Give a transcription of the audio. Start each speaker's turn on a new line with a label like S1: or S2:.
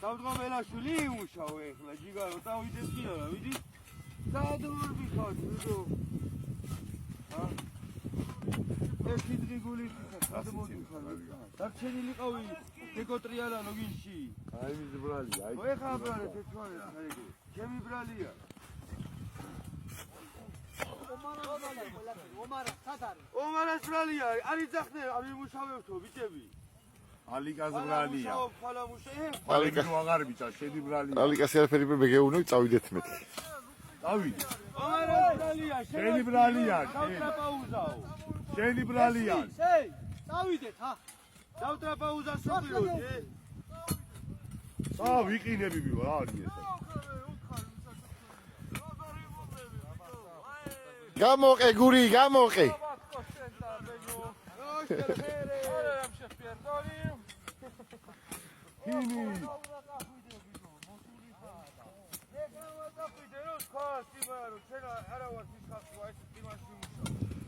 S1: დავდგომელაშვილი იმუშავე ეხლა ჯიგარო დავიდეს კიდე რა ვიდი სადმორბი ხარ ბიძო ერთი დღიგული სადმორბი ხარ დარჩენილი ყავი დეკოტრიალანო გინში
S2: აი მის ბრალია აი
S1: ეხა ბრალე თეთრია ჩემი ბრალია ომარას ბრალია არის ძახნე ამიმუშავებთო ბიჭები
S2: ალიკას ბრალია
S1: ალიკა
S2: აღარ ბიჭა შედი ბრალია
S3: ალიკას არაფერი მეგეუნო წავიდეთ მე
S2: დავიდე
S1: ომარას ბრალია
S2: შენი ბრალია
S1: დავტრაპაუზაო
S2: შენი ბრალია
S1: წავიდეთ ჰა დავტრაპაუზა სოფიო
S2: ვიყინები რა არის ეს
S3: გამოყე გური გამოყე
S2: ჰინი
S1: არა ვარ ის ხალხი ეს იმაში მუშაობ